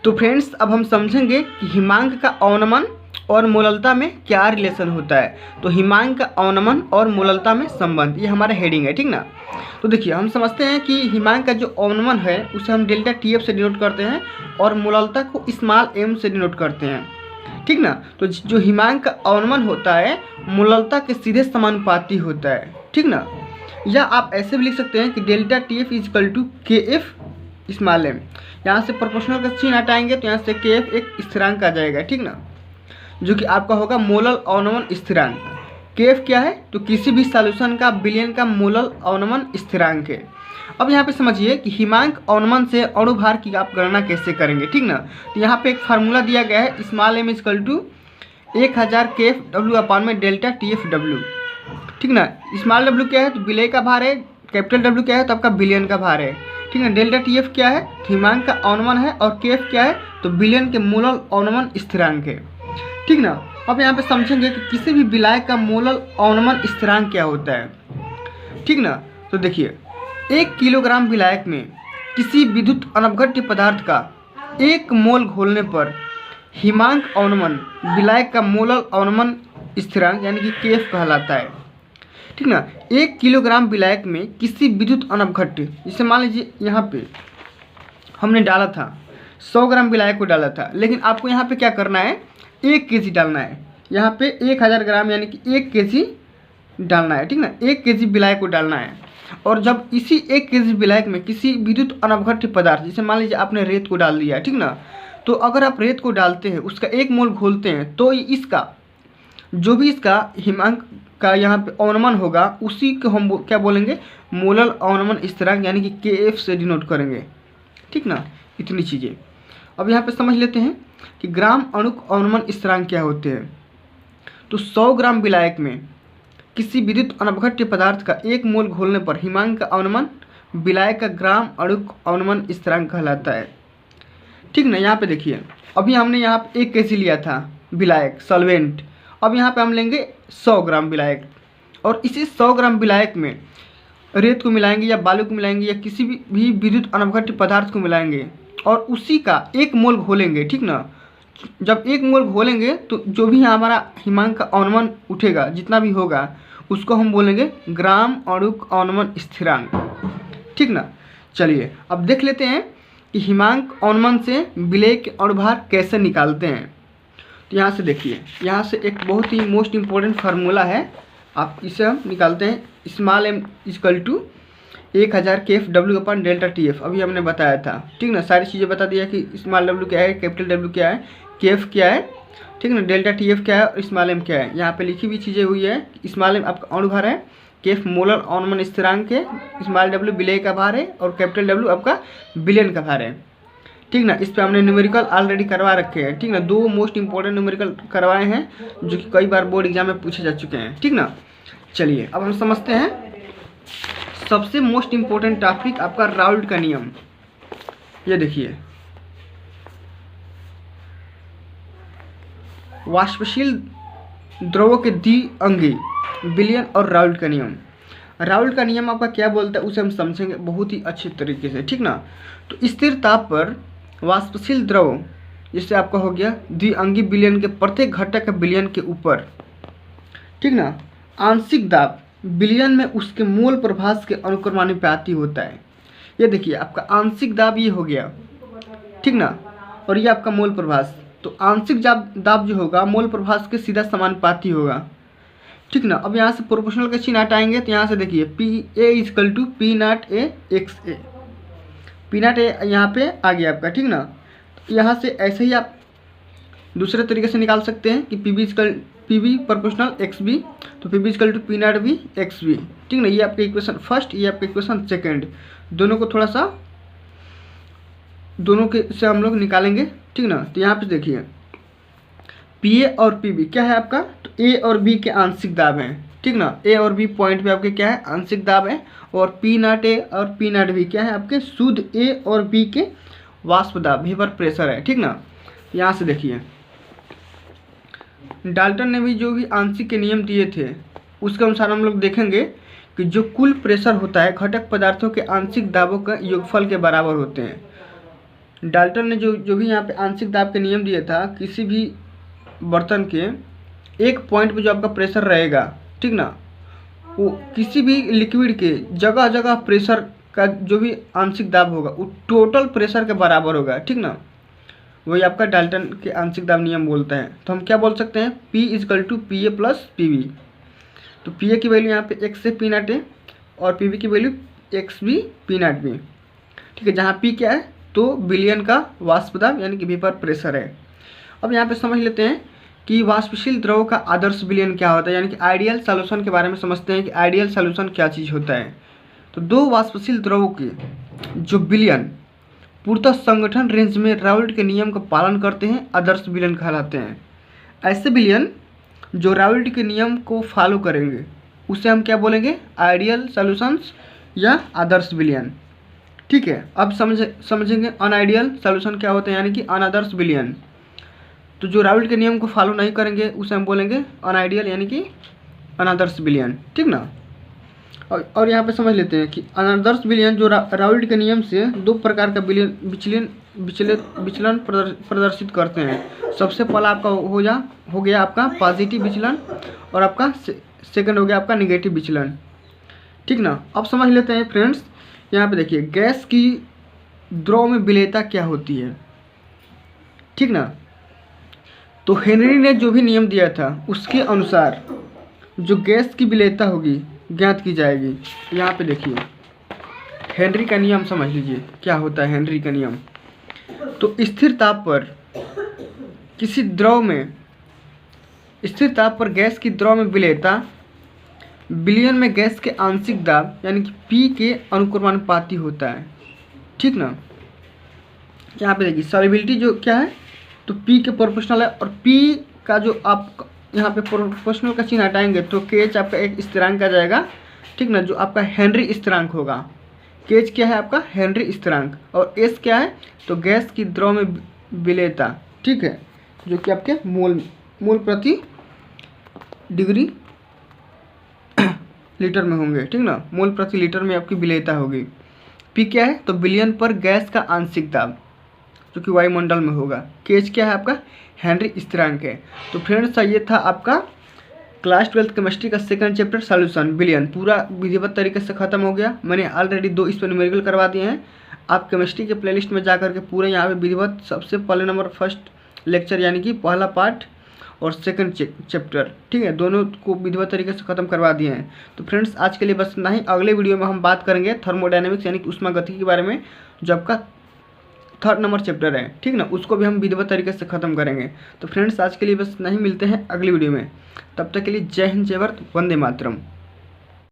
तो फ्रेंड्स अब हम समझेंगे कि हिमांक का अवनमन और मोललता में क्या रिलेशन होता है। तो हिमांक का अवनमन और मोललता में संबंध, ये हमारा हेडिंग है, ठीक ना। तो देखिए हम समझते हैं कि हिमांक का जो अवनमन है उसे हम डेल्टा टीएफ से डिनोट करते हैं और मोललता को स्मॉल एम से डिनोट करते हैं, ठीक ना। तो जो हिमांक का अवनमन होता है मोललता के सीधे समानुपाती होता है, ठीक ना। या आप ऐसे भी लिख सकते हैं कि delta T F is equal to K F small M. यहाँ से प्रोपोर्शनल का चिन्ह हटाएंगे तो यहाँ से के एफ एक स्थिरांक आ जाएगा, ठीक ना, जो कि आपका होगा मोलल अवनमन स्थिरांक। के एफ क्या है, तो किसी भी सॉल्यूशन का विलयन का मोलल अवनमन स्थिरांक है। अब यहाँ पे समझिए कि हिमांक अवनमन से अणुभार की आप गणना कैसे करेंगे, ठीक ना। तो यहाँ पे एक फार्मूला दिया गया है, स्मॉल एम इजकल टू 1000 के एफ डब्ल्यू अपान में डेल्टा टी एफ डब्ल्यू, ठीक ना। स्मॉल डब्ल्यू क्या है, तो विलय का भार है, कैपिटल डब्ल्यू क्या है, तो आपका विलयन का भार है, ठीक है। डेल्टा टी एफ क्या है, हिमांक का अवनमन है, और के एफ क्या है, तो विलयन के मोलल अवनमन स्थिरांक है, ठीक ना। अब यहाँ पे समझेंगे कि किसी भी विलायक का मोलल अवनमन स्थिरांक क्या होता है, ठीक ना। तो देखिए 1 किलोग्राम विलायक में किसी विद्युत अनवघट्य पदार्थ का 1 मोल घोलने पर हिमांक अवनमन विलायक का मोलल अवनमन स्थिरांक यानी कि के एफ कहलाता है, ठीक ना। 1 किलोग्राम विलायक में किसी विद्युत अनवघट्य, जैसे मान लीजिए यहाँ पे हमने डाला था 100 ग्राम विलायक को डाला था, लेकिन आपको यहाँ पे क्या करना है, 1 केजी डालना है। यहाँ पे 1000 ग्राम यानी कि 1 केजी डालना है, ठीक ना। 1 केजी विलायक को डालना है, और जब इसी 1 केजी विलायक में किसी विद्युत अनवघट्य पदार्थ, जैसे मान लीजिए आपने रेत को डाल दिया, ठीक ना। तो अगर आप रेत को डालते हैं, उसका 1 मोल घोलते हैं, तो इसका जो भी इसका हिमांक का यहाँ पे अवनमन होगा उसी को हम क्या बोलेंगे, मोलल अवनमन स्थिरांक यानी कि के एफ से डिनोट करेंगे, ठीक ना। इतनी चीज़ें अब यहाँ पे समझ लेते हैं कि ग्राम अणुक अवनमन स्थिरांक क्या होते हैं। तो 100 ग्राम विलायक में किसी विद्युत अनवघट्य पदार्थ का 1 मोल घोलने पर हिमांक का अवनमन विलायक का ग्राम अणुक अवनमन स्थिरांक कहलाता है, ठीक ना। यहाँ पे देखिए अभी हमने यहाँ पे 1 केजी लिया था विलायक सॉल्वेंट, अब यहाँ पे हम लेंगे 100 ग्राम विलायक, और इसी 100 ग्राम विलायक में रेत को मिलाएंगे या बालू को मिलाएंगे या किसी भी विद्युत अनवघट्य पदार्थ को मिलाएंगे और उसी का 1 मोल घोलेंगे, ठीक ना। जब 1 मोल घोलेंगे तो जो भी हमारा हिमांक का अवनमन उठेगा, जितना भी होगा, उसको हम बोलेंगे ग्राम अणुक अवनमन स्थिरांक, ठीक ना। चलिए अब देख लेते हैं कि हिमांक अवनमन से विलय के अणुभार कैसे निकालते हैं। तो यहाँ से देखिए, यहाँ से एक बहुत ही मोस्ट इम्पोर्टेंट फार्मूला है, आप इसे हम निकालते हैं। स्मॉल एम इजकल टू 1000 के एफ डब्ल्यू अपन डेल्टा टी एफ, अभी हमने बताया था, ठीक ना। सारी चीज़ें बता दिया कि स्मॉल डब्ल्यू क्या है, कैपिटल डब्ल्यू क्या है, के एफ क्या है, ठीक ना, डेल्टा टी एफ क्या है और स्मॉल एम क्या है। यहाँ पे लिखी हुई चीज़ें हुई है, स्मॉल एम आपका अणुभार है, के एफ मोलर अवनमन स्थिरांक है, स्मॉल डब्ल्यू विलय का भार है और कैपिटल डब्ल्यू आपका विलयन का भार है, ठीक ना। इस पर हमने न्यूमेरिकल ऑलरेडी करवा रखे हैं, ठीक ना। 2 मोस्ट इंपॉर्टेंट न्यूमेरिकल करवाए हैं जो कि कई बार बोर्ड एग्जाम में पूछे जा चुके हैं, ठीक ना। चलिए अब हम समझते हैं सबसे मोस्ट इम्पोर्टेंट टॉपिक आपका राउल्ट का नियम। ये देखिए वाष्पशील द्रवों के द्विअंगी विलयन और राउल्ट का नियम। राउल्ट का नियम आपका क्या बोलता है उसे हम समझेंगे बहुत ही अच्छे तरीके से, ठीक ना। तो स्थिर ताप पर वाष्पशील द्रव, जिससे आपका हो गया द्विअंगी विलयन के प्रत्येक घटक विलयन के ऊपर, ठीक ना, आंशिक दाब विलयन में उसके मूल प्रभास के अनुक्रमानुपाती होता है। ये देखिए आपका आंशिक दाब ये हो गया, ठीक ना, और ये आपका मूल प्रभास। तो आंशिक दाब जो होगा मूल प्रभास के सीधा समानुपाती होगा, ठीक ना। अब यहाँ से प्रोपोर्शनल का चिन्ह हटाएंगे तो यहाँ से देखिए P A is equal to P nought A X A, P nought A यहाँ पे आ गया आपका, ठीक ना। यहाँ से ऐसे ही आप दूसरे तरीके से निकाल सकते हैं कि P B equal P B proportional X B, तो P B equal to P naught B X B, ठीक ना। ये आपका इक्वेशन फर्स्ट, ये आपका इक्वेशन सेकेंड, दोनों को थोड़ा सा दोनों के से हम लोग निकालेंगे, ठीक ना। तो यहाँ पे देखिए पी ए और पी बी क्या है आपका, तो ए और बी के आंशिक दाब हैं, ठीक ना। ए और बी पॉइंट पे आपके क्या है, आंशिक दाब है, और पी नॉट ए और पी नॉट बी क्या है आपके शुद्ध ए और बी के वाष्प दाब, वेपर प्रेशर है, ठीक ना। यहाँ से देखिए डाल्टन ने भी जो भी आंशिक के नियम दिए थे उसके अनुसार हम लोग देखेंगे कि जो कुल प्रेशर होता है घटक पदार्थों के आंशिक दाबों का योगफल के बराबर होते हैं। डाल्टन ने जो भी यहाँ पे आंशिक दाब के नियम दिया था, किसी भी बर्तन के एक पॉइंट पे जो आपका प्रेशर रहेगा, ठीक ना, वो किसी भी लिक्विड के जगह जगह प्रेशर का जो भी आंशिक दाब होगा वो टोटल प्रेशर के बराबर होगा, ठीक ना। वही आपका डाल्टन के आंशिक दाब नियम बोलते हैं। तो हम क्या बोल सकते हैं, P = PA + PB। तो PA की वैल्यू यहाँ पे x से P0 है और PB की वैल्यू XB P0B, ठीक है। जहाँ P क्या है, तो बिलियन का वाष्प दाब यानी कि वेपर प्रेशर है। अब यहाँ पे समझ लेते हैं कि वाष्पशील द्रव का आदर्श विलयन क्या होता है, यानी कि आइडियल सॉल्यूशन के बारे में समझते हैं कि आइडियल सॉल्यूशन क्या चीज़ होता है। तो दो वाष्पशील द्रवों के जो विलयन पूर्णतः संगठन रेंज में राउल्ट के नियम का पालन करते हैं आदर्श विलयन कहलाते हैं। ऐसे विलयन जो राउल्ट के नियम को फॉलो करेंगे उसे हम क्या बोलेंगे, आइडियल सॉल्यूशंस या आदर्श विलयन, ठीक है। अब समझेंगे अनआइडियल सॉल्यूशन क्या होते हैं, यानी कि अनादर्श विलयन। तो जो राउल्ट के नियम को फॉलो नहीं करेंगे उसे हम बोलेंगे अनआइडियल यानी कि अनादर्श विलयन, ठीक ना। और यहाँ पे समझ लेते हैं कि अनादर्श विलयन जो राउल्ट के नियम से दो प्रकार का विचलन प्रदर्शित करते हैं। सबसे पहला आपका हो गया आपका पॉजिटिव विचलन और आपका सेकंड हो गया आपका निगेटिव विचलन, ठीक ना। अब समझ लेते हैं फ्रेंड्स, यहाँ पे देखिए गैस की द्रव में विलेयता क्या होती है, ठीक ना। तो हेनरी ने जो भी नियम दिया था उसके अनुसार जो गैस की विलेयता होगी ज्ञात की जाएगी। यहाँ पे देखिए हेनरी का नियम समझ लीजिए क्या होता है हेनरी का नियम। तो स्थिर ताप पर गैस की द्रव में विलेयता विलयन में गैस के आंशिक दाब यानी कि P के अनुक्रमानुपाती होता है, ठीक ना। यहाँ पे देखिए सॉल्युबिलिटी जो क्या है, तो P के प्रोपोर्शनल है और P का जो आप यहाँ पे प्रोपोर्शनल का चिन्ह हटाएंगे तो KH आपका एक स्थिरांक आ जाएगा, ठीक ना, जो आपका हेनरी स्थिरांक होगा। KH क्या है आपका हेनरी स्थिरांक और S क्या है, तो गैस की द्रव में विलेयता, ठीक है, जो कि आपके मोल प्रति डिग्री लीटर में होंगे, ठीक ना। मोल प्रति लीटर में आपकी विलेयता होगी। P क्या है, तो विलयन पर गैस का आंशिक दाब जो कि वायुमंडल में होगा। KH क्या है आपका हेनरी स्थिरांक है। तो फ्रेंड्स ये था आपका क्लास 12 केमिस्ट्री का सेकंड चैप्टर सॉल्यूशन विलयन, पूरा विधिवत तरीके से खत्म हो गया। मैंने ऑलरेडी 2 इस पर न्यूमेरिकल करवा दिए हैं। आप केमिस्ट्री के प्लेलिस्ट में जाकर के पूरे यहाँ पे विधिवत सबसे पहले नंबर फर्स्ट लेक्चर यानी कि पहला पार्ट और सेकंड चैप्टर, ठीक है, दोनों को विधिवत तरीके से खत्म करवा दिए हैं। तो फ्रेंड्स आज के लिए बस इतना ही। अगले वीडियो में हम बात करेंगे थर्मोडायनेमिक्स यानी कि ऊष्मागतिकी के बारे में, जो आपका 3rd नंबर चैप्टर है, ठीक ना, उसको भी हम विधिवत तरीके से खत्म करेंगे। तो फ्रेंड्स आज के लिए बस नहीं, मिलते हैं अगली वीडियो में। तब तक के लिए जय हिंद, जय भारत, वंदे मातरम।